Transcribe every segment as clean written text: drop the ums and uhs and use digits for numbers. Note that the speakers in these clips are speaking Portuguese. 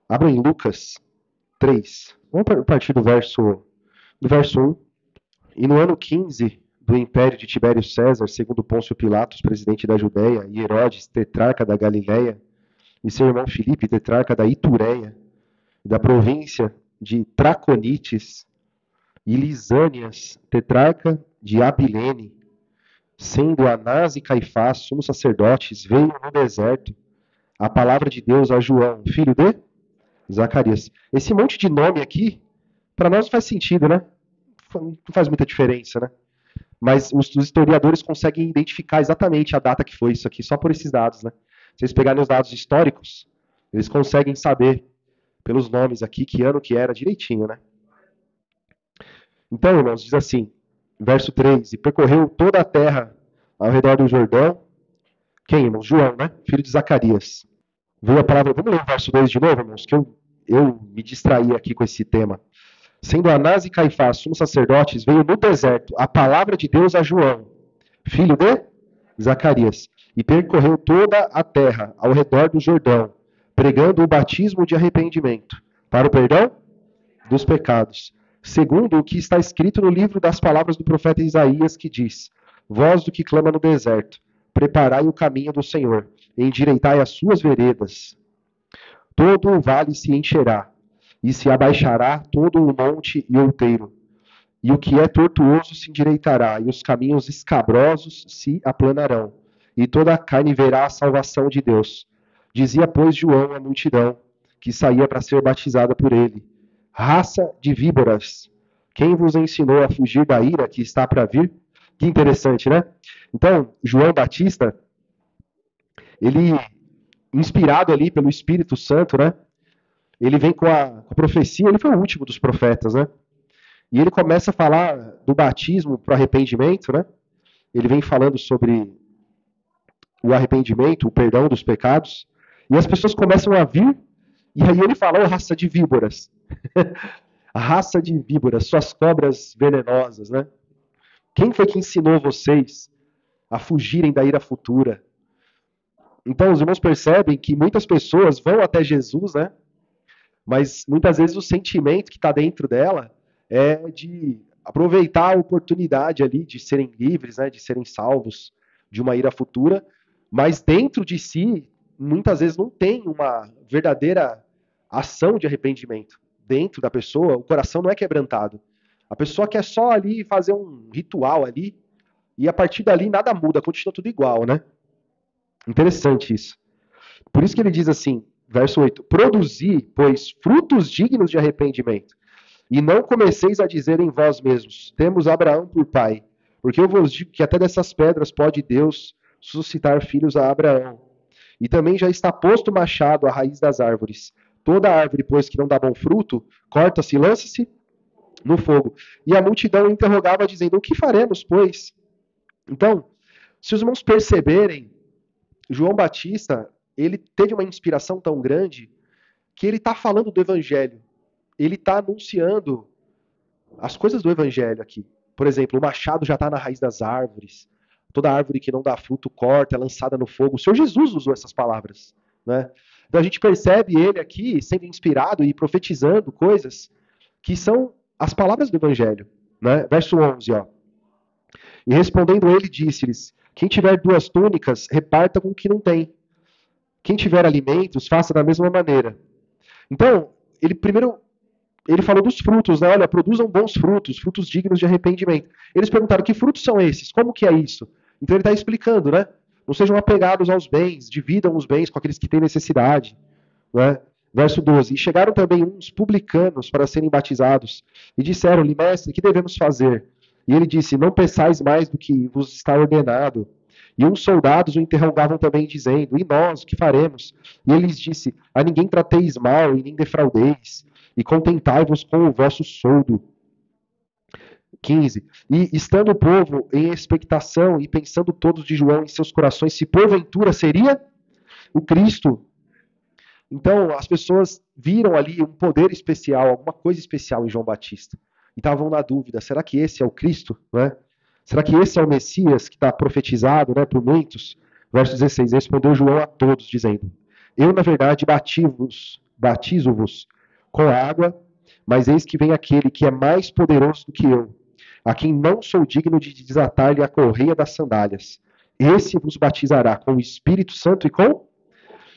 Abra em Lucas 3. Vamos partir do verso 1. E no ano 15 do império de Tibério César, segundo Pôncio Pilatos, presidente da Judéia, e Herodes, tetrarca da Galiléia, e seu irmão Filipe, tetrarca da Itureia, da província de Traconites, e Lisânias, tetrarca de Abilene, sendo Anás e Caifás, sumos sacerdotes, veio no deserto a palavra de Deus a João, filho de Zacarias. Esse monte de nome aqui, para nós não faz sentido, né? Não faz muita diferença, né? Mas os historiadores conseguem identificar exatamente a data que foi isso aqui, só por esses dados, né? Se vocês pegarem os dados históricos, eles conseguem saber, pelos nomes aqui, que ano que era direitinho, né? Então, irmãos, diz assim, verso 3, e percorreu toda a terra ao redor do Jordão. Quem, irmãos? João, né? Filho de Zacarias. Veio a palavra, vamos ler o verso 2 de novo, irmãos, que eu me distraí aqui com esse tema. Sendo Anás e Caifás sumos sacerdotes, veio no deserto a palavra de Deus a João, filho de Zacarias, e percorreu toda a terra ao redor do Jordão, pregando o batismo de arrependimento para o perdão dos pecados, segundo o que está escrito no livro das palavras do profeta Isaías, que diz: Voz do que clama no deserto, preparai o caminho do Senhor, endireitai as suas veredas. Todo o vale se encherá, e se abaixará todo o monte e outeiro. E o que é tortuoso se endireitará, e os caminhos escabrosos se aplanarão. E toda a carne verá a salvação de Deus. Dizia, pois, João à multidão, que saía para ser batizada por ele: Raça de víboras, quem vos ensinou a fugir da ira que está para vir? Que interessante, né? Então, João Batista, ele, inspirado ali pelo Espírito Santo, né? Ele vem com a profecia, ele foi o último dos profetas, né? E ele começa a falar do batismo para o arrependimento, né? Ele vem falando sobre o arrependimento, o perdão dos pecados, e as pessoas começam a vir, e aí ele fala, oh, raça de víboras. A raça de víboras, suas cobras venenosas, né? Quem foi que ensinou vocês a fugirem da ira futura? Então, os irmãos percebem que muitas pessoas vão até Jesus, né? Mas muitas vezes o sentimento que está dentro dela é de aproveitar a oportunidade ali de serem livres, né, de serem salvos de uma ira futura, mas dentro de si, muitas vezes não tem uma verdadeira ação de arrependimento. Dentro da pessoa, o coração não é quebrantado. A pessoa quer só ali fazer um ritual ali, e a partir dali nada muda, continua tudo igual, né? Interessante isso. Por isso que ele diz assim, verso 8: Produzi, pois, frutos dignos de arrependimento, e não comeceis a dizer em vós mesmos: Temos Abraão por pai, porque eu vos digo que até dessas pedras pode Deus suscitar filhos a Abraão. E também já está posto o machado à raiz das árvores. Toda árvore, pois, que não dá bom fruto, corta-se e lança-se no fogo. E a multidão interrogava, dizendo: O que faremos, pois? Então, se os irmãos perceberem, João Batista, ele teve uma inspiração tão grande que ele está falando do evangelho. Ele está anunciando as coisas do evangelho aqui. Por exemplo, o machado já está na raiz das árvores. Toda árvore que não dá fruto corta, é lançada no fogo. O Senhor Jesus usou essas palavras, né? Então a gente percebe ele aqui sendo inspirado e profetizando coisas que são as palavras do evangelho, né? Verso 11, ó. E respondendo ele, disse-lhes: Quem tiver duas túnicas, reparta com o que não tem. Quem tiver alimentos, faça da mesma maneira. Então, ele falou dos frutos, né? Olha, produzam bons frutos, frutos dignos de arrependimento. Eles perguntaram: que frutos são esses? Como que é isso? Então ele está explicando, né? Não sejam apegados aos bens, dividam os bens com aqueles que têm necessidade, né? Verso 12: E chegaram também uns publicanos para serem batizados, e disseram-lhe: Mestre, que devemos fazer? E ele disse: Não peçais mais do que vos está ordenado. E uns soldados o interrogavam também, dizendo: E nós, o que faremos? E ele lhes disse: A ninguém trateis mal e nem defraudeis, e contentai-vos com o vosso soldo. 15. E estando o povo em expectação e pensando todos de João em seus corações, se porventura seria o Cristo. Então as pessoas viram ali um poder especial, alguma coisa especial em João Batista. E estavam na dúvida: será que esse é o Cristo? Né? Será que esse é o Messias que está profetizado, né, por muitos? Verso 16: Respondeu João a todos, dizendo: Eu, na verdade, batizo-vos batizo-vos com água, mas eis que vem aquele que é mais poderoso do que eu, a quem não sou digno de desatar-lhe a correia das sandálias. Esse vos batizará com o Espírito Santo e com...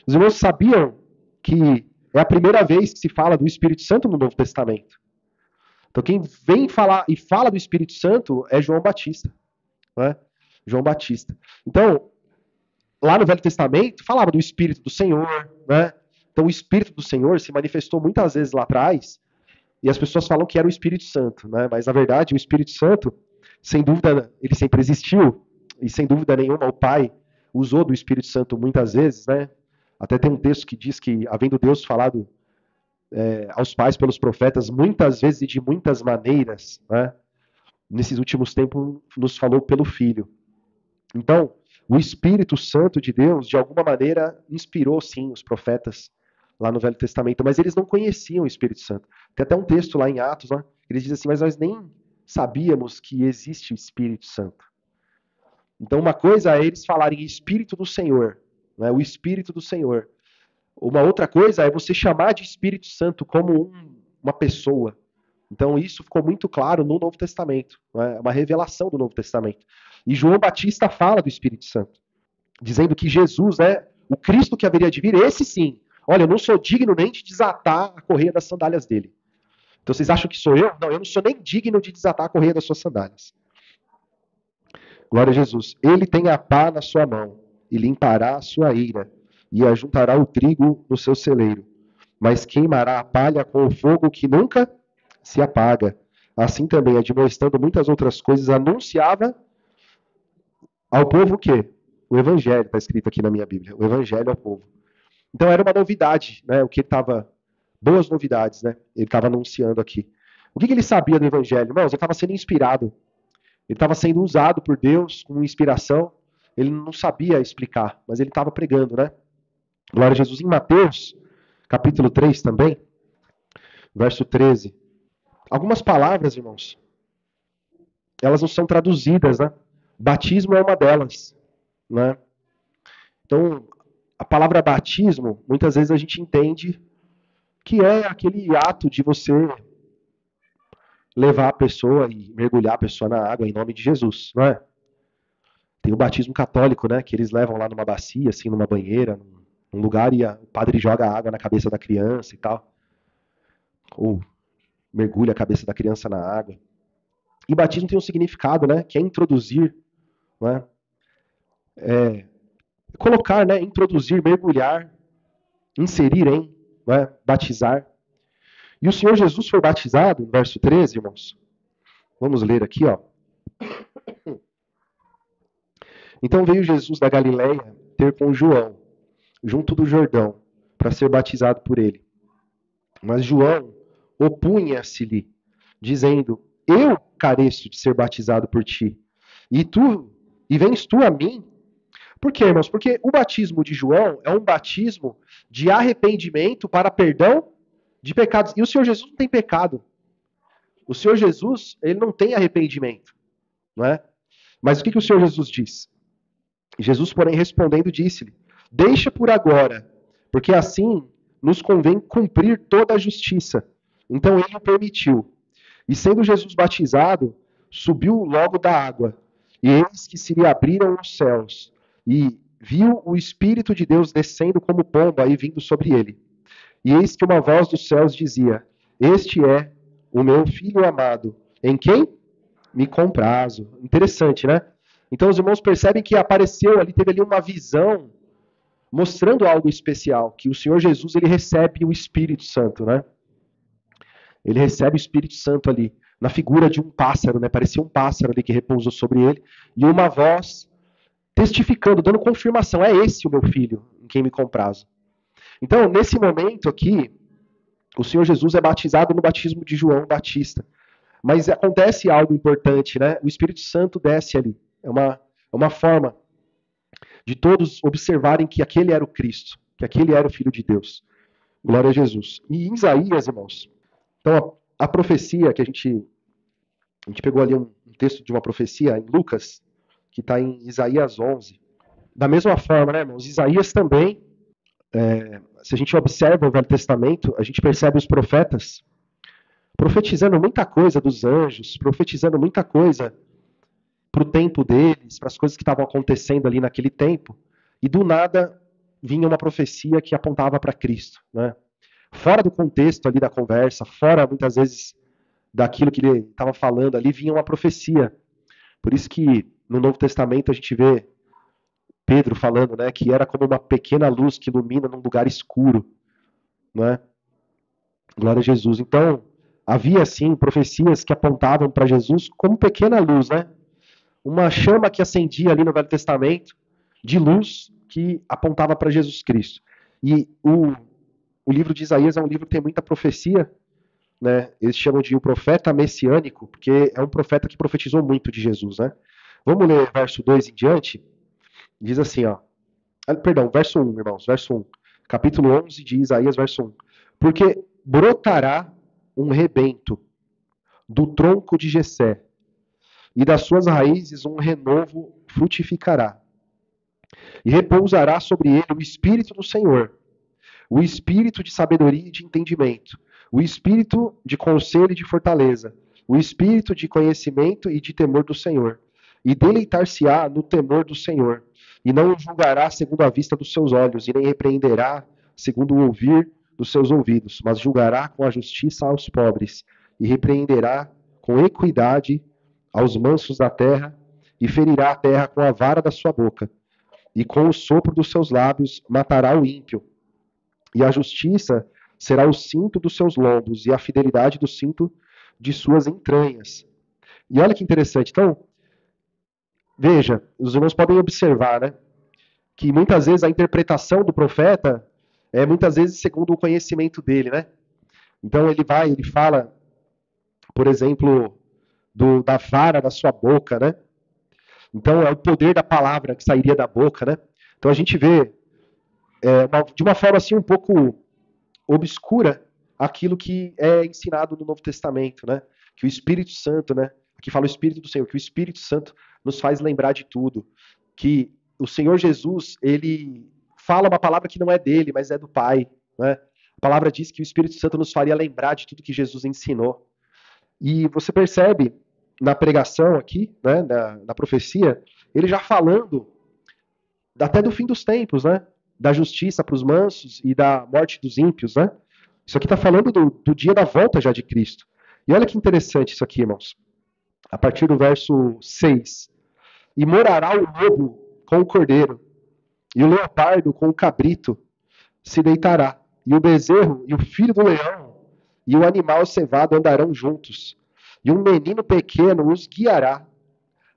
Os irmãos sabiam que é a primeira vez que se fala do Espírito Santo no Novo Testamento. Então quem vem falar e fala do Espírito Santo é João Batista. Não é? João Batista. Então, lá no Velho Testamento, falava do Espírito do Senhor, né? Então o Espírito do Senhor se manifestou muitas vezes lá atrás, e as pessoas falam que era o Espírito Santo, né? Mas na verdade o Espírito Santo, sem dúvida, ele sempre existiu, e sem dúvida nenhuma o Pai usou do Espírito Santo muitas vezes, né? Até tem um texto que diz que, havendo Deus falado aos pais pelos profetas muitas vezes e de muitas maneiras, né? Nesses últimos tempos nos falou pelo Filho. Então, o Espírito Santo de Deus, de alguma maneira, inspirou sim os profetas lá no Velho Testamento, mas eles não conheciam o Espírito Santo. Tem até um texto lá em Atos, né? Eles dizem assim, mas nós nem sabíamos que existe o Espírito Santo. Então, uma coisa é eles falarem Espírito do Senhor, né? O Espírito do Senhor. Uma outra coisa é você chamar de Espírito Santo como uma pessoa. Então, isso ficou muito claro no Novo Testamento, né? Uma revelação do Novo Testamento. E João Batista fala do Espírito Santo, dizendo que Jesus, né, o Cristo que haveria de vir, esse sim. Olha, eu não sou digno nem de desatar a correia das sandálias dele. Então vocês acham que sou eu? Não, eu não sou nem digno de desatar a correia das suas sandálias. Glória a Jesus. Ele tem a pá na sua mão e limpará a sua eira e ajuntará o trigo no seu celeiro, mas queimará a palha com o fogo que nunca se apaga. Assim também, admoestando muitas outras coisas, anunciava ao povo o quê? O Evangelho, está escrito aqui na minha Bíblia. O Evangelho ao povo. Então era uma novidade, né? O que ele estava... Boas novidades, né? Ele estava anunciando aqui. O que ele sabia do Evangelho? Irmãos, ele estava sendo inspirado. Ele estava sendo usado por Deus com inspiração. Ele não sabia explicar, mas ele estava pregando, né? Glória a Jesus. Em Mateus, capítulo 3 também, verso 13. Algumas palavras, irmãos, elas não são traduzidas, né? Batismo é uma delas, né? Então, a palavra batismo, muitas vezes a gente entende que é aquele ato de você levar a pessoa e mergulhar a pessoa na água em nome de Jesus, não é? Tem o batismo católico, né? Que eles levam lá numa bacia, assim, numa banheira, num lugar, e o padre joga água na cabeça da criança e tal. Ou mergulha a cabeça da criança na água. E batismo tem um significado, né? Que é introduzir, não é? Colocar, né? Introduzir, mergulhar, inserir em, não é? Batizar. E o Senhor Jesus foi batizado, no verso 13, irmãos. Vamos ler aqui, ó. Então veio Jesus da Galiléia ter com João, junto do Jordão, para ser batizado por ele. Mas João opunha-se-lhe, dizendo: Eu careço de ser batizado por ti, e vens tu a mim? Por quê, irmãos? Porque o batismo de João é um batismo de arrependimento para perdão de pecados. E o Senhor Jesus não tem pecado. O Senhor Jesus, ele não tem arrependimento, não é? Mas o que o Senhor Jesus diz? Jesus, porém, respondendo, disse-lhe: Deixa por agora, porque assim nos convém cumprir toda a justiça. Então ele o permitiu. E sendo Jesus batizado, subiu logo da água. E eis que se lhe abriram os céus. E viu o Espírito de Deus descendo como pomba e vindo sobre ele. E eis que uma voz dos céus dizia: Este é o meu filho amado, em quem me comprazo. Interessante, né? Então os irmãos percebem que apareceu ali, teve ali uma visão mostrando algo especial, que o Senhor Jesus, ele recebe o Espírito Santo, né? Ele recebe o Espírito Santo ali, na figura de um pássaro, né? Parecia um pássaro ali que repousou sobre ele, e uma voz testificando, dando confirmação: é esse o meu filho, em quem me comprazo. Então, nesse momento aqui, o Senhor Jesus é batizado no batismo de João Batista. Mas acontece algo importante, né? O Espírito Santo desce ali. É uma forma de todos observarem que aquele era o Cristo, que aquele era o Filho de Deus. Glória a Jesus. E em Isaías, irmãos, então a profecia que a gente pegou ali um texto de uma profecia em Lucas, que está em Isaías 11. Da mesma forma, né, irmãos? Isaías também Se a gente observa o Velho Testamento, a gente percebe os profetas profetizando muita coisa dos anjos, profetizando muita coisa para o tempo deles, para as coisas que estavam acontecendo ali naquele tempo, e do nada vinha uma profecia que apontava para Cristo, né? Fora do contexto ali da conversa, fora muitas vezes daquilo que ele estava falando ali, vinha uma profecia. Por isso que no Novo Testamento a gente vê Pedro falando, né, que era como uma pequena luz que ilumina num lugar escuro, né? Glória a Jesus. Então, havia sim profecias que apontavam para Jesus como pequena luz, né? Uma chama que acendia ali no Velho Testamento de luz que apontava para Jesus Cristo. E o livro de Isaías é um livro que tem muita profecia, né? Eles chamam de o profeta messiânico, porque é um profeta que profetizou muito de Jesus, né? Vamos ler verso 2 em diante. Diz assim, ó. Perdão, verso 1, irmãos, verso 1. Capítulo 11 de Isaías, verso 1. Porque brotará um rebento do tronco de Jessé, e das suas raízes um renovo frutificará. E repousará sobre ele o Espírito do Senhor, o Espírito de sabedoria e de entendimento, o Espírito de conselho e de fortaleza, o Espírito de conhecimento e de temor do Senhor. E deleitar-se-á no temor do Senhor, e não o julgará segundo a vista dos seus olhos, e nem repreenderá segundo o ouvir dos seus ouvidos, mas julgará com a justiça aos pobres, e repreenderá com equidade aos mansos da terra, e ferirá a terra com a vara da sua boca, e com o sopro dos seus lábios matará o ímpio, e a justiça será o cinto dos seus lombos, e a fidelidade do cinto de suas entranhas. E olha que interessante. Então, veja, os irmãos podem observar, né, que muitas vezes a interpretação do profeta é muitas vezes segundo o conhecimento dele, né? Então ele fala, por exemplo, da vara da sua boca, né? Então é o poder da palavra que sairia da boca, né? Então a gente vê de uma forma assim um pouco obscura aquilo que é ensinado no Novo Testamento, né? Que o Espírito Santo, né? Aqui fala o Espírito do Senhor, que o Espírito Santo nos faz lembrar de tudo, que o Senhor Jesus, ele fala uma palavra que não é dele, mas é do Pai, né? A palavra diz que o Espírito Santo nos faria lembrar de tudo que Jesus ensinou. E você percebe na pregação aqui, né, na profecia, ele já falando até do fim dos tempos, né? Da justiça para os mansos e da morte dos ímpios, né? Isso aqui está falando do dia da volta já de Cristo. E olha que interessante isso aqui, irmãos. A partir do verso 6. E morará o lobo com o cordeiro, e o leopardo com o cabrito se deitará, e o bezerro e o filho do leão e o animal cevado andarão juntos, e um menino pequeno os guiará.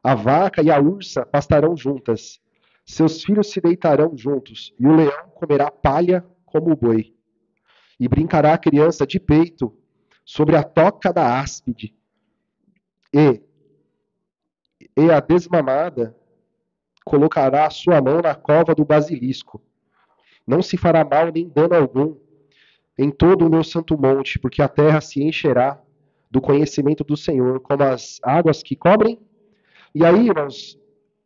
A vaca e a ursa pastarão juntas, seus filhos se deitarão juntos, e o leão comerá palha como o boi. E brincará a criança de peito sobre a toca da áspide, e, e a desmamada colocará a sua mão na cova do basilisco. Não se fará mal nem dano algum em todo o meu santo monte, porque a terra se encherá do conhecimento do Senhor, como as águas que cobrem. E aí, irmãos,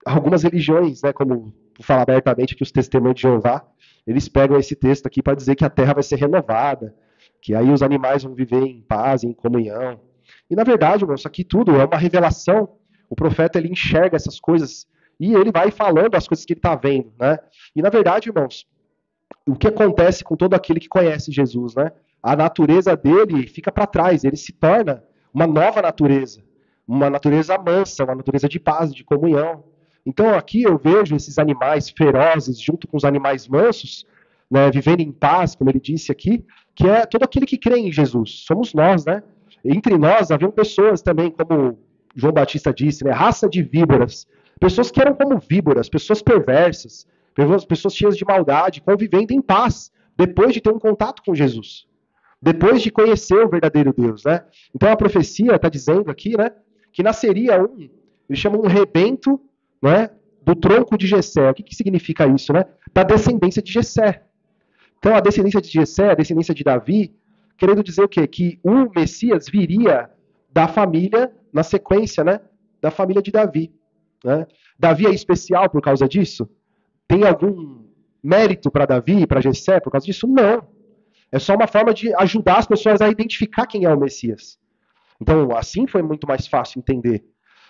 algumas religiões, né, como falar abertamente que os testemunhos de Jeová, eles pegam esse texto aqui para dizer que a terra vai ser renovada, que aí os animais vão viver em paz, em comunhão. E na verdade, irmãos, isso aqui tudo é uma revelação. O profeta ele enxerga essas coisas e ele vai falando as coisas que ele está vendo, né? E na verdade, irmãos, o que acontece com todo aquele que conhece Jesus, né? A natureza dele fica para trás, ele se torna uma nova natureza, uma natureza mansa, uma natureza de paz, de comunhão. Então aqui eu vejo esses animais ferozes junto com os animais mansos, né, vivendo em paz, como ele disse aqui, que é todo aquele que crê em Jesus. Somos nós, né? Entre nós haviam pessoas também, como João Batista disse, né, raça de víboras, pessoas que eram como víboras, pessoas perversas, pessoas cheias de maldade, convivendo em paz, depois de ter um contato com Jesus, depois de conhecer o verdadeiro Deus, né? Então a profecia está dizendo aqui, né, que nasceria eles chamam um rebento, né, do tronco de Jessé. O que significa isso, né? Da descendência de Jessé. Então a descendência de Jessé, a descendência de Davi, querendo dizer o quê? Que o Messias viria da família, na sequência, né, da família de Davi, né? Davi é especial por causa disso? Tem algum mérito para Davi, para Jessé, por causa disso? Não. É só uma forma de ajudar as pessoas a identificar quem é o Messias. Então, assim foi muito mais fácil entender.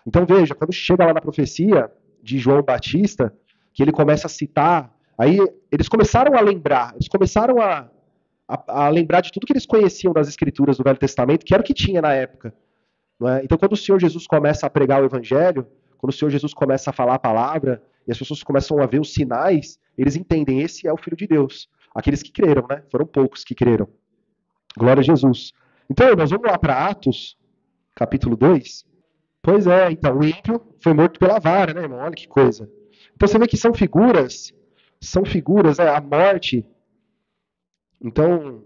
Então, veja, quando chega lá na profecia de João Batista, que ele começa a citar, aí eles começaram a lembrar, eles começaram a lembrar de tudo que eles conheciam das escrituras do Velho Testamento, que era o que tinha na época. Não é? Então, quando o Senhor Jesus começa a pregar o evangelho, quando o Senhor Jesus começa a falar a palavra, e as pessoas começam a ver os sinais, eles entendem, esse é o Filho de Deus. Aqueles que creram, né? Foram poucos que creram. Glória a Jesus. Então, nós vamos lá para Atos, capítulo 2. Pois é, então, o ímpio foi morto pela vara, né, irmão? Olha que coisa. Então você vê que são figuras, né? A morte. Então,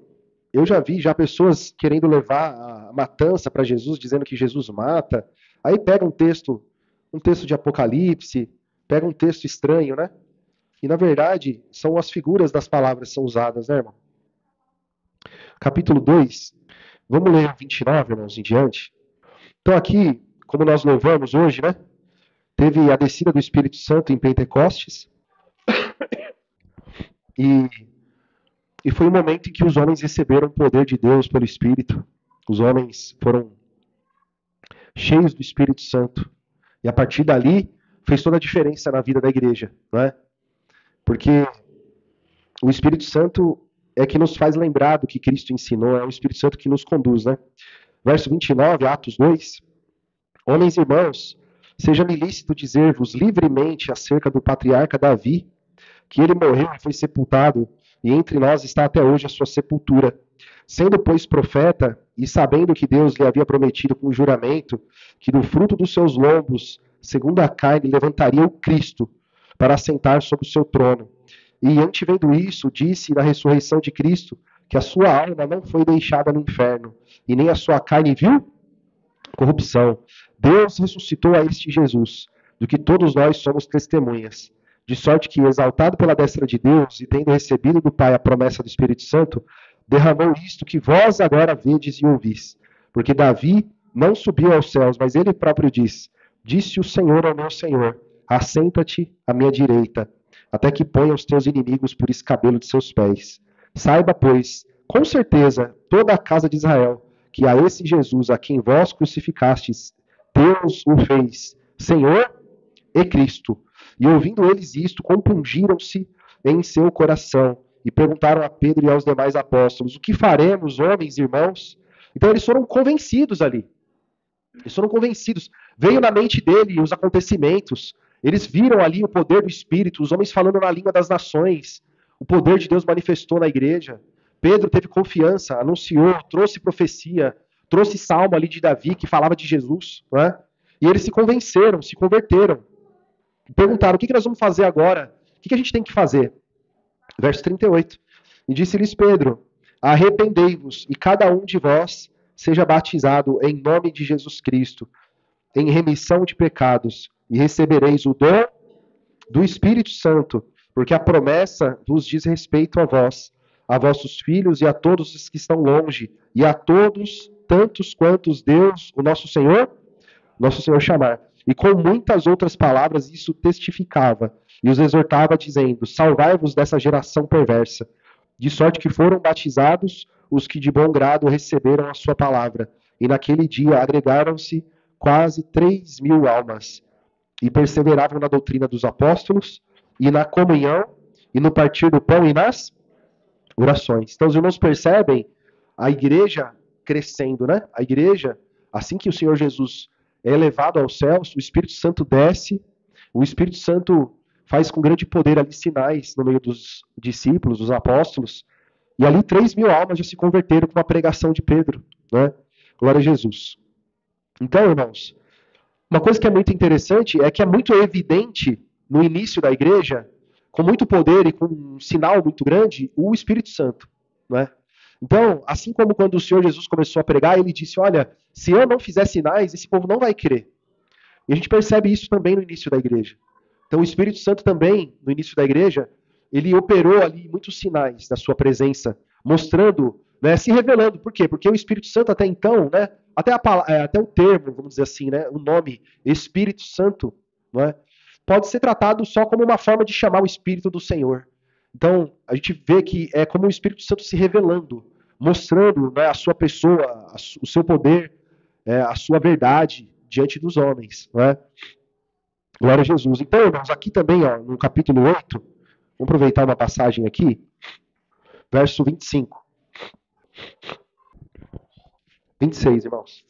eu já vi já pessoas querendo levar a matança para Jesus, dizendo que Jesus mata. Aí pega um texto de Apocalipse, pega um texto estranho, né? E na verdade, são as figuras das palavras que são usadas, né, irmão? Capítulo 2, vamos ler 29, irmãos, em diante. Então aqui, como nós louvamos hoje, né? Teve a descida do Espírito Santo em Pentecostes, e, e foi o momento em que os homens receberam o poder de Deus pelo Espírito. Os homens foram cheios do Espírito Santo. E a partir dali, fez toda a diferença na vida da igreja, não é? Porque o Espírito Santo é que nos faz lembrar do que Cristo ensinou, é o Espírito Santo que nos conduz, né? Verso 29, Atos 2. Homens e irmãos, seja-me lícito dizer-vos livremente acerca do patriarca Davi, que ele morreu e foi sepultado, e entre nós está até hoje a sua sepultura. Sendo, pois, profeta, e sabendo que Deus lhe havia prometido com juramento, que do fruto dos seus lombos, segundo a carne, levantaria o Cristo, para assentar sobre o seu trono. E, antevendo isso, disse na ressurreição de Cristo, que a sua alma não foi deixada no inferno, e nem a sua carne viu corrupção. Deus ressuscitou a este Jesus, do que todos nós somos testemunhas. De sorte que, exaltado pela destra de Deus, e tendo recebido do Pai a promessa do Espírito Santo, derramou isto que vós agora vedes e ouvis. Porque Davi não subiu aos céus, mas ele próprio diz: Disse o Senhor ao meu Senhor, assenta-te à minha direita, até que ponha os teus inimigos por escabelo de seus pés. Saiba, pois, com certeza, toda a casa de Israel, que a esse Jesus, a quem vós crucificastes, Deus o fez Senhor e Cristo. E ouvindo eles isto, compungiram-se em seu coração e perguntaram a Pedro e aos demais apóstolos: O que faremos, homens e irmãos? Então eles foram convencidos ali. Eles foram convencidos. Veio na mente dele os acontecimentos. Eles viram ali o poder do Espírito, os homens falando na língua das nações. O poder de Deus manifestou na igreja. Pedro teve confiança, anunciou, trouxe profecia, trouxe salmo ali de Davi que falava de Jesus, não é? E eles se convenceram, se converteram. Perguntaram: o que nós vamos fazer agora? O que a gente tem que fazer? Verso 38. E disse-lhes Pedro: arrependei-vos e cada um de vós seja batizado em nome de Jesus Cristo, em remissão de pecados, e recebereis o dom do Espírito Santo, porque a promessa vos diz respeito a vós, a vossos filhos e a todos os que estão longe, e a todos, tantos quantos Deus, o nosso Senhor chamar. E com muitas outras palavras isso testificava, e os exortava, dizendo: salvai-vos dessa geração perversa. De sorte que foram batizados os que de bom grado receberam a sua palavra. E naquele dia agregaram-se quase 3.000 almas, e perseveravam na doutrina dos apóstolos, e na comunhão, e no partir do pão, e nas orações. Então os irmãos percebem a igreja crescendo, né? A igreja, assim que o Senhor Jesus é elevado aos céus, o Espírito Santo desce, o Espírito Santo faz com grande poder ali sinais no meio dos discípulos, dos apóstolos, e ali 3.000 almas já se converteram com a pregação de Pedro, né? Glória a Jesus. Então, irmãos, uma coisa que é muito interessante é que é muito evidente no início da igreja, com muito poder e com um sinal muito grande, o Espírito Santo, não é? Então, assim como quando o Senhor Jesus começou a pregar, ele disse: olha, se eu não fizer sinais, esse povo não vai crer. E a gente percebe isso também no início da igreja. Então, o Espírito Santo também, no início da igreja, ele operou ali muitos sinais da sua presença, mostrando, né, se revelando. Por quê? Porque o Espírito Santo até então, né, até o termo, vamos dizer assim, né, o nome Espírito Santo, não é, pode ser tratado só como uma forma de chamar o Espírito do Senhor. Então, a gente vê que é como o Espírito Santo se revelando, mostrando, né, a sua pessoa, o seu poder, a sua verdade diante dos homens. Né? Glória a Jesus. Então, irmãos, aqui também, ó, no capítulo 8, vamos aproveitar uma passagem aqui, verso 25. 26, irmãos.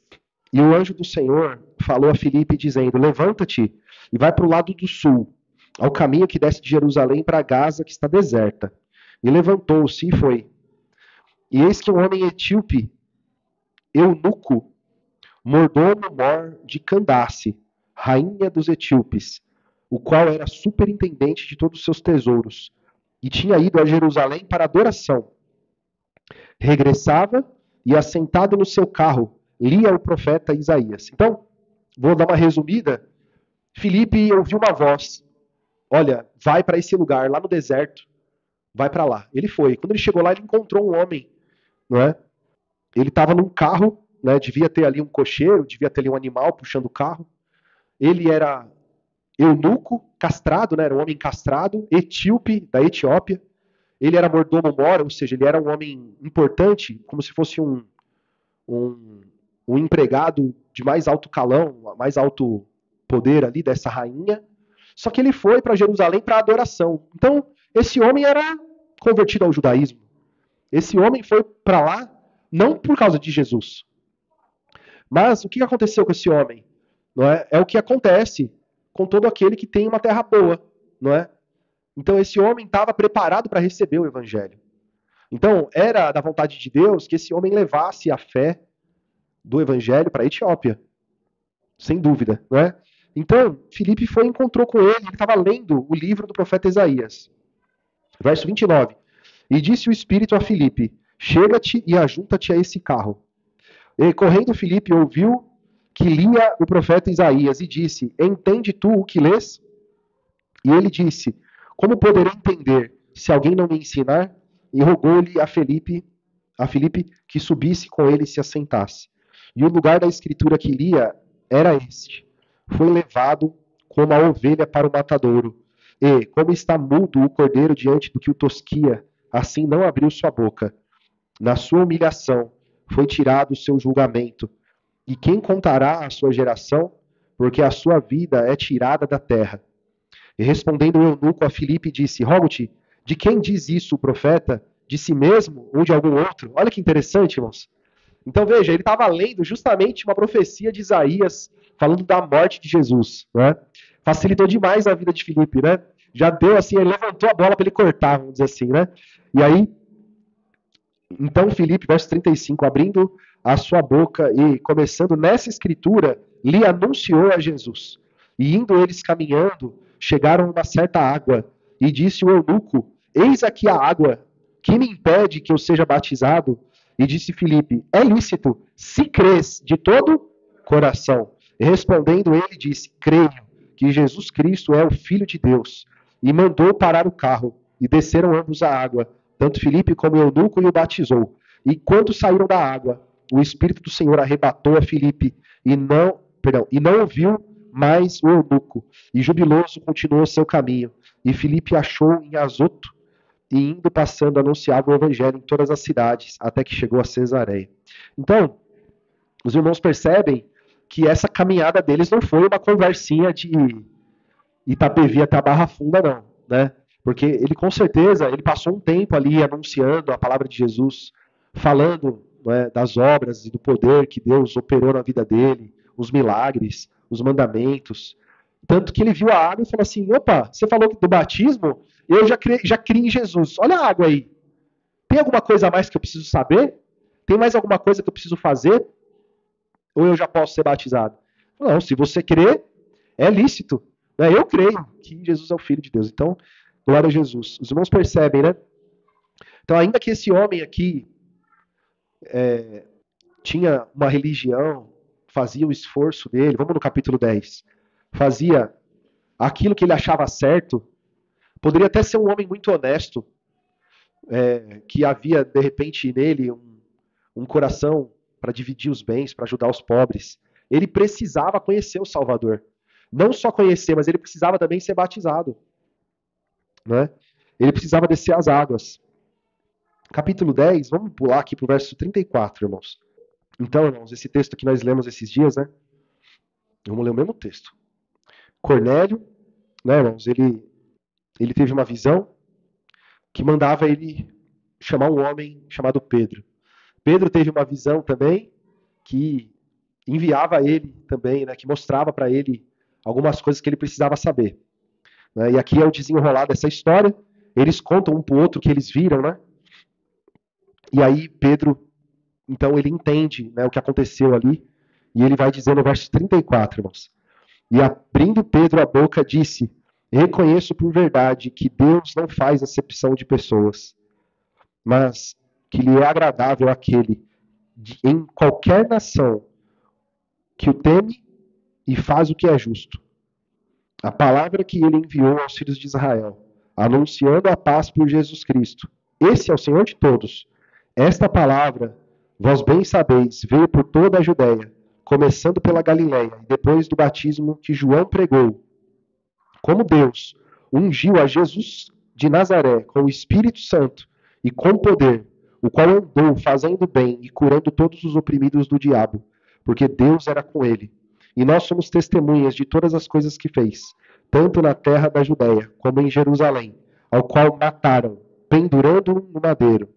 E o anjo do Senhor falou a Filipe, dizendo: Levanta-te e vai para o lado do sul, ao caminho que desce de Jerusalém para Gaza, que está deserta. E levantou-se e foi. E eis que um homem etíope, eunuco, mordomo-mor de Candace, rainha dos etíopes, o qual era superintendente de todos os seus tesouros, e tinha ido a Jerusalém para adoração. Regressava e, assentado no seu carro, lia o profeta Isaías. Então, vou dar uma resumida. Filipe ouviu uma voz: olha, vai para esse lugar, lá no deserto, vai para lá. Ele foi. Quando ele chegou lá, ele encontrou um homem, não é? Ele estava num carro, né? Devia ter ali um cocheiro, devia ter ali um animal puxando o carro. Ele era eunuco, castrado, né? Era um homem castrado, etíope, da Etiópia. Ele era mordomo-mor, ou seja, ele era um homem importante, como se fosse um, um empregado de mais alto calão, mais alto poder ali dessa rainha. Só que ele foi para Jerusalém para adoração. Então, esse homem era convertido ao judaísmo. Esse homem foi para lá não por causa de Jesus. Mas o que aconteceu com esse homem? Não é? É o que acontece com todo aquele que tem uma terra boa, não é? Então esse homem estava preparado para receber o evangelho. Então era da vontade de Deus que esse homem levasse a fé do evangelho para a Etiópia, sem dúvida, não é? Então Filipe foi e encontrou com ele estava lendo o livro do profeta Isaías. Verso 29. E disse o Espírito a Filipe: chega-te e ajunta-te a esse carro. E correndo Filipe ouviu que lia o profeta Isaías e disse: entende tu o que lês? E ele disse: como poderei entender se alguém não me ensinar? E rogou-lhe a Filipe que subisse com ele e se assentasse. E o lugar da escritura que lia era este: foi levado como a ovelha para o matadouro, e como está mudo o cordeiro diante do que o tosquia, assim não abriu sua boca. Na sua humilhação foi tirado o seu julgamento. E quem contará a sua geração? Porque a sua vida é tirada da terra. E respondendo o eunuco a Filipe, disse: rogo-te, de quem diz isso o profeta? De si mesmo ou de algum outro? Olha que interessante, irmãos. Então veja, ele estava lendo justamente uma profecia de Isaías falando da morte de Jesus. Né? Facilitou demais a vida de Filipe, né? Já deu assim, ele levantou a bola para ele cortar, vamos dizer assim, né? E aí, então Filipe, verso 35, abrindo a sua boca e começando nessa escritura, lhe anunciou a Jesus. E indo eles caminhando, chegaram a uma certa água, e disse o eunuco: eis aqui a água, que me impede que eu seja batizado? E disse Filipe: é lícito, se crês de todo coração. E respondendo ele, disse: creio que Jesus Cristo é o Filho de Deus. E mandou parar o carro, e desceram ambos a água, tanto Filipe como o eunuco, e o batizou. E quando saíram da água, o Espírito do Senhor arrebatou a Filipe, e não ouviu mais o eunuco. E jubiloso continuou seu caminho. E Filipe achou em Azoto, e indo passando anunciava o evangelho em todas as cidades, até que chegou a Cesareia. Então, os irmãos percebem que essa caminhada deles não foi uma conversinha de Itapevi até a Barra Funda, não, né? Porque ele com certeza ele passou um tempo ali anunciando a palavra de Jesus, falando, né, das obras e do poder que Deus operou na vida dele, os milagres, os mandamentos. Tanto que ele viu a água e falou assim: opa, você falou do batismo? Eu já criei em Jesus. Olha a água aí. Tem alguma coisa a mais que eu preciso saber? Tem mais alguma coisa que eu preciso fazer? Ou eu já posso ser batizado? Não, se você crê, é lícito. Né? Eu creio que Jesus é o Filho de Deus. Então, glória a Jesus. Os irmãos percebem, né? Então, ainda que esse homem aqui tinha uma religião, fazia o esforço dele, vamos no capítulo 10, fazia aquilo que ele achava certo, poderia até ser um homem muito honesto, que havia, de repente, nele um coração para dividir os bens, para ajudar os pobres. Ele precisava conhecer o Salvador. Não só conhecer, mas ele precisava também ser batizado. Né? ele precisava descer as águas. Capítulo 10, vamos pular aqui para o verso 34, irmãos. Então, irmãos, esse texto que nós lemos esses dias, né? Vamos ler o mesmo texto. Cornélio, né, irmãos, ele teve uma visão que mandava ele chamar um homem chamado Pedro. Pedro teve uma visão também que enviava ele também, né, que mostrava para ele algumas coisas que ele precisava saber. Né? E aqui é o desenrolar dessa história. Eles contam um para o outro o que eles viram, né? E aí Pedro, então ele entende, né, o que aconteceu ali, e ele vai dizer no verso 34, irmãos. E abrindo Pedro a boca, disse: reconheço por verdade que Deus não faz acepção de pessoas, mas que lhe é agradável aquele em qualquer nação que o teme e faz o que é justo. A palavra que ele enviou aos filhos de Israel, anunciando a paz por Jesus Cristo. Esse é o Senhor de todos. Esta palavra, vós bem sabeis, veio por toda a Judéia, começando pela Galiléia, e depois do batismo que João pregou. Como Deus ungiu a Jesus de Nazaré com o Espírito Santo e com poder, o qual andou fazendo bem e curando todos os oprimidos do diabo, porque Deus era com ele. E nós somos testemunhas de todas as coisas que fez, tanto na terra da Judéia como em Jerusalém, ao qual mataram, pendurando-o no madeiro.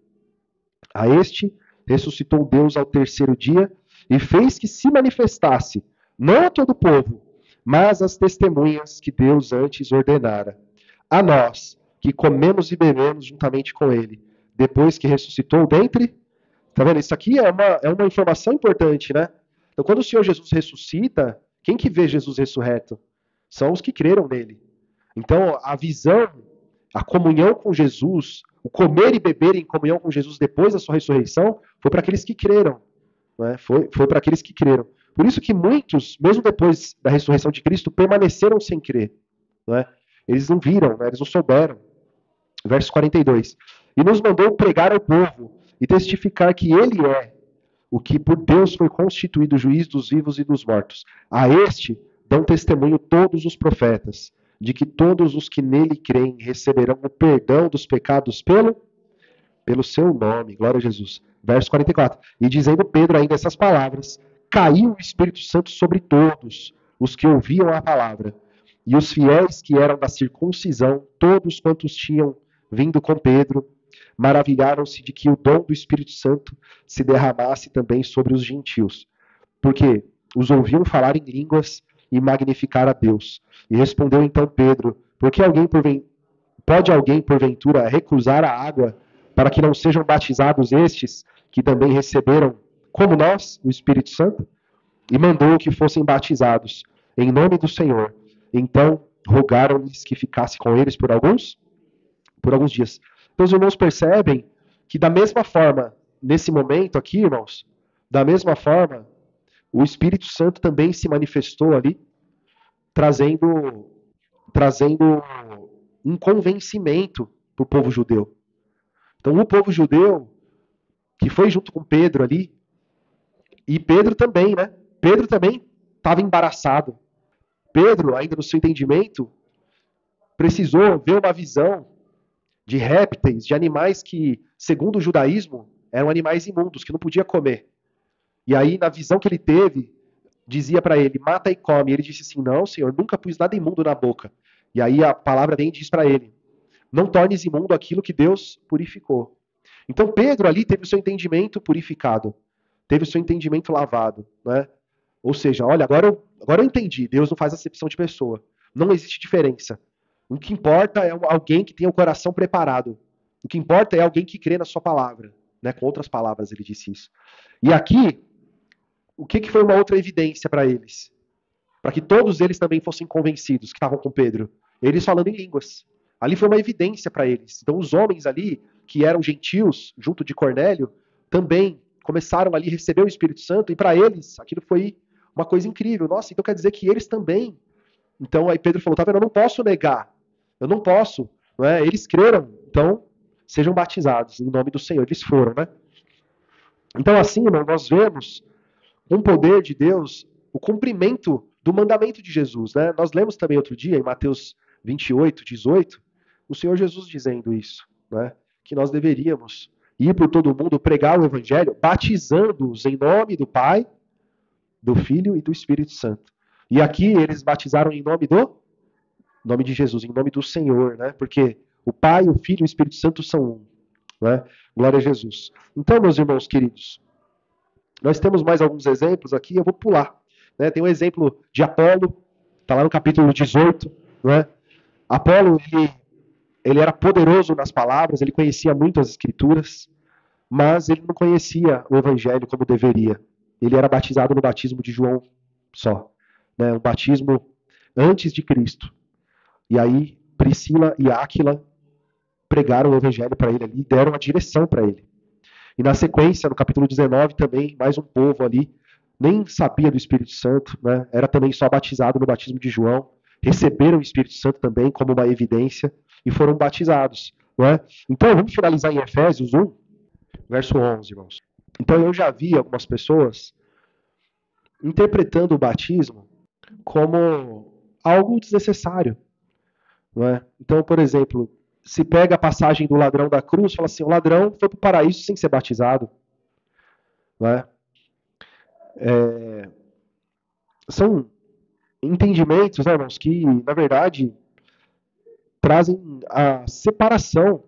A este ressuscitou Deus ao terceiro dia e fez que se manifestasse, não a todo o povo, mas às testemunhas que Deus antes ordenara. A nós, que comemos e bebemos juntamente com ele, depois que ressuscitou dentre... Tá vendo? Isso aqui é uma informação importante, né? Então, quando o Senhor Jesus ressuscita, quem que vê Jesus ressurreto? São os que creram nele. Então, a visão, a comunhão com Jesus, o comer e beber em comunhão com Jesus depois da sua ressurreição, foi para aqueles que creram. Né? Foi para aqueles que creram. Por isso que muitos, mesmo depois da ressurreição de Cristo, permaneceram sem crer. Né? Eles não viram, né? Eles não souberam. Verso 42. E nos mandou pregar ao povo e testificar que ele é o que por Deus foi constituído juiz dos vivos e dos mortos. A este dão testemunho todos os profetas, de que todos os que nele creem receberão o perdão dos pecados pelo seu nome. Glória a Jesus. Verso 44. E dizendo Pedro ainda essas palavras, caiu o Espírito Santo sobre todos os que ouviam a palavra. E os fiéis que eram da circuncisão, todos quantos tinham vindo com Pedro, maravilharam-se de que o dom do Espírito Santo se derramasse também sobre os gentios, porque os ouviam falar em línguas e magnificar a Deus. E respondeu então Pedro: pode alguém porventura recusar a água para que não sejam batizados estes que também receberam, como nós, o Espírito Santo? E mandou que fossem batizados em nome do Senhor. Então rogaram-lhes que ficasse com eles por alguns dias. Então os irmãos percebem que da mesma forma, nesse momento aqui, irmãos, da mesma forma, o Espírito Santo também se manifestou ali, trazendo um convencimento para o povo judeu. Então o povo judeu, que foi junto com Pedro ali, e Pedro também, né? Pedro também estava embaraçado. Pedro, ainda no seu entendimento, precisou ver uma visão de répteis, de animais que, segundo o judaísmo, eram animais imundos, que não podia comer. E aí, na visão que ele teve, dizia para ele, mata e come. E ele disse assim, não, Senhor, nunca pus nada imundo na boca. E aí a palavra vem e diz para ele, não tornes imundo aquilo que Deus purificou. Então Pedro ali teve o seu entendimento purificado, teve o seu entendimento lavado. Né? Ou seja, olha, agora eu entendi, Deus não faz acepção de pessoa. Não existe diferença. O que importa é alguém que tenha o coração preparado. O que importa é alguém que crê na sua palavra. Né? Com outras palavras ele disse isso. E aqui, o que foi uma outra evidência para eles? Para que todos eles também fossem convencidos que estavam com Pedro. Eles falando em línguas. Ali foi uma evidência para eles. Então os homens ali, que eram gentios, junto de Cornélio, também começaram ali a receber o Espírito Santo. E para eles, aquilo foi uma coisa incrível. Nossa, então quer dizer que eles também. Então aí Pedro falou, tá vendo, eu não posso negar. Eu não posso. Não é? Eles creram, então sejam batizados em nome do Senhor. Eles foram, né? Então assim, irmão, nós vemos com o poder de Deus o cumprimento do mandamento de Jesus. Né? Nós lemos também outro dia, em Mateus 28, 18, o Senhor Jesus dizendo isso, né? Que nós deveríamos ir por todo mundo, pregar o Evangelho, batizando-os em nome do Pai, do Filho e do Espírito Santo. E aqui eles batizaram em nome de Jesus, em nome do Senhor, né? Porque o Pai, o Filho e o Espírito Santo são um, né? Glória a Jesus. Então, meus irmãos queridos, nós temos mais alguns exemplos aqui, eu vou pular. Né? Tem um exemplo de Apolo, está lá no capítulo 18. Né? Apolo, ele era poderoso nas palavras, ele conhecia muito as escrituras, mas ele não conhecia o evangelho como deveria. Ele era batizado no batismo de João só. Né? Um batismo antes de Cristo. E aí, Priscila e Áquila pregaram o evangelho para ele ali, deram a direção para ele. E na sequência, no capítulo 19 também, mais um povo ali, nem sabia do Espírito Santo, né? Era também só batizado no batismo de João, receberam o Espírito Santo também como uma evidência e foram batizados. Não é? Então, vamos finalizar em Efésios 1, verso 11, irmãos. Então, eu já vi algumas pessoas interpretando o batismo como algo desnecessário. Não é? Então, por exemplo, se pega a passagem do ladrão da cruz, fala assim, o ladrão foi para o paraíso sem ser batizado. Não é? São entendimentos, né, irmãos, que, na verdade, trazem a separação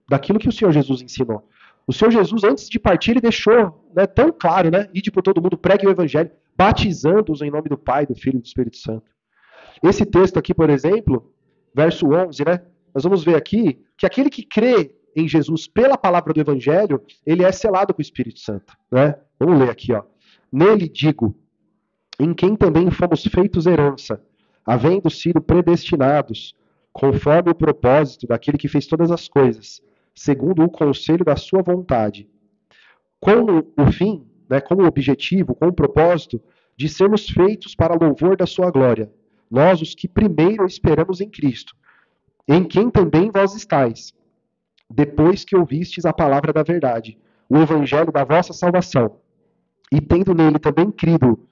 daquilo que o Senhor Jesus ensinou. O Senhor Jesus, antes de partir, ele deixou, né, tão claro, né, ide por todo mundo, pregue o evangelho, batizando-os em nome do Pai, do Filho e do Espírito Santo. Esse texto aqui, por exemplo, verso 11, né, nós vamos ver aqui que aquele que crê em Jesus pela palavra do evangelho, ele é selado com o Espírito Santo. Né? Vamos ler aqui, ó. Nele digo, em quem também fomos feitos herança, havendo sido predestinados, conforme o propósito daquele que fez todas as coisas, segundo o conselho da sua vontade, com o fim, né, com o objetivo, com o propósito de sermos feitos para louvor da sua glória, nós os que primeiro esperamos em Cristo, em quem também vós estáis, depois que ouvistes a palavra da verdade, o evangelho da vossa salvação, e tendo nele também crido,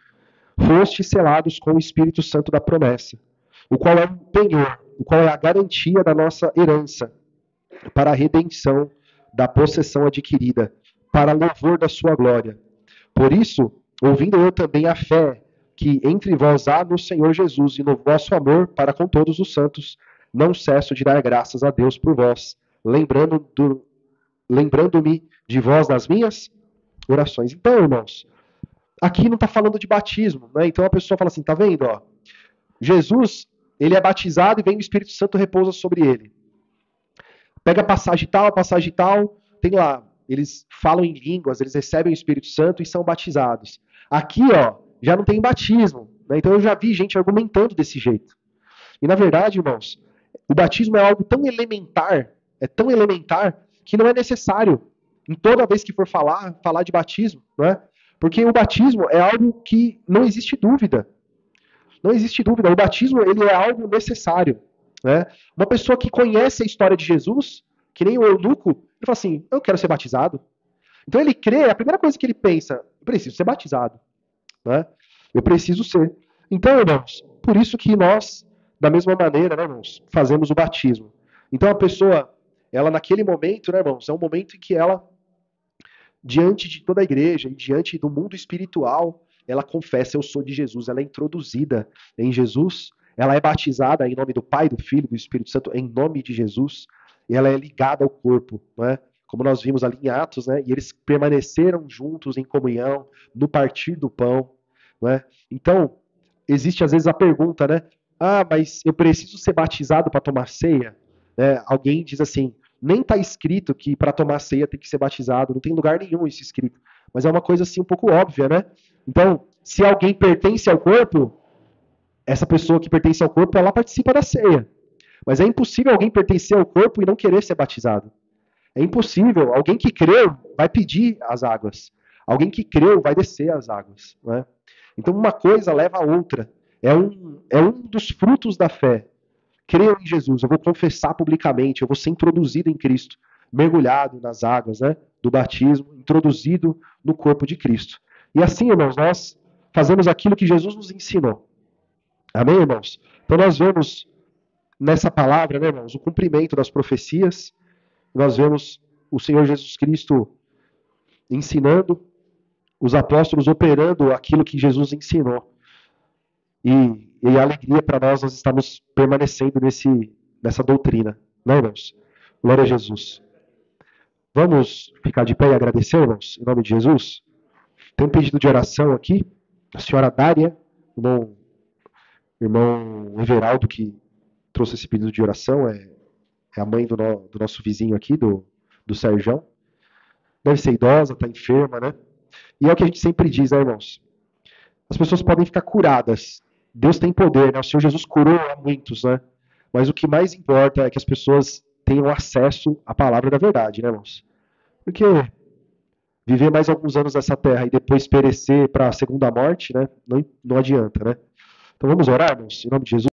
fostes selados com o Espírito Santo da promessa, o qual é um penhor, o qual é a garantia da nossa herança, para a redenção da possessão adquirida, para louvor da sua glória. Por isso, ouvindo eu também a fé que entre vós há no Senhor Jesus e no vosso amor para com todos os santos, não cesso de dar graças a Deus por vós, lembrando-me de vós nas minhas orações. Então, irmãos, aqui não está falando de batismo, né? Então a pessoa fala assim, tá vendo, ó? Jesus, ele é batizado e vem o Espírito Santo repousa sobre ele. Pega a passagem tal, tem lá, eles falam em línguas, eles recebem o Espírito Santo e são batizados. Aqui, ó, já não tem batismo, né? Então eu já vi gente argumentando desse jeito. E na verdade, irmãos, o batismo é algo tão elementar, que não é necessário, em toda vez que for falar de batismo, não é? Porque o batismo é algo que não existe dúvida. Não existe dúvida. O batismo ele é algo necessário. Né? Uma pessoa que conhece a história de Jesus, que nem o eunuco, ele fala assim, eu quero ser batizado. Então ele crê, a primeira coisa que ele pensa, eu preciso ser batizado. Né? Eu preciso ser. Então, irmãos, por isso que nós, da mesma maneira, né, irmãos, fazemos o batismo. Então a pessoa, ela naquele momento, né, irmãos, é um momento em que ela, diante de toda a igreja e diante do mundo espiritual, ela confessa, eu sou de Jesus, ela é introduzida em Jesus, ela é batizada em nome do Pai, do Filho, do Espírito Santo, em nome de Jesus, e ela é ligada ao corpo, né? Como nós vimos ali em Atos, né? E eles permaneceram juntos em comunhão, no partir do pão, né? Então, existe às vezes a pergunta, né? Ah, mas eu preciso ser batizado para tomar ceia? Alguém diz assim, nem está escrito que para tomar ceia tem que ser batizado, não tem lugar nenhum isso escrito. Mas é uma coisa assim um pouco óbvia, né? Então, se alguém pertence ao corpo, essa pessoa que pertence ao corpo, ela participa da ceia. Mas é impossível alguém pertencer ao corpo e não querer ser batizado. É impossível. Alguém que creu vai pedir as águas. Alguém que creu vai descer as águas. Não é? Então, uma coisa leva a outra. É um dos frutos da fé. Creio em Jesus, eu vou confessar publicamente, eu vou ser introduzido em Cristo, mergulhado nas águas, né, do batismo, introduzido no corpo de Cristo. E assim, irmãos, nós fazemos aquilo que Jesus nos ensinou. Amém, irmãos? Então nós vemos nessa palavra, né, irmãos, o cumprimento das profecias. Nós vemos o Senhor Jesus Cristo ensinando, os apóstolos operando aquilo que Jesus ensinou. E a alegria para nós estamos permanecendo nessa doutrina, né, irmãos? Glória a Jesus. Vamos ficar de pé e agradecer, irmãos, em nome de Jesus? Tem um pedido de oração aqui, a senhora Dária, irmão Everaldo, que trouxe esse pedido de oração, é a mãe do nosso vizinho aqui, do Serjão. Deve ser idosa, está enferma, né? E é o que a gente sempre diz, né, irmãos? As pessoas podem ficar curadas. Deus tem poder, né? O Senhor Jesus curou a muitos, né? Mas o que mais importa é que as pessoas tenham acesso à palavra da verdade, né, irmãos? Porque viver mais alguns anos nessa terra e depois perecer para a segunda morte, né? Não adianta, né? Então vamos orar, irmãos, em nome de Jesus.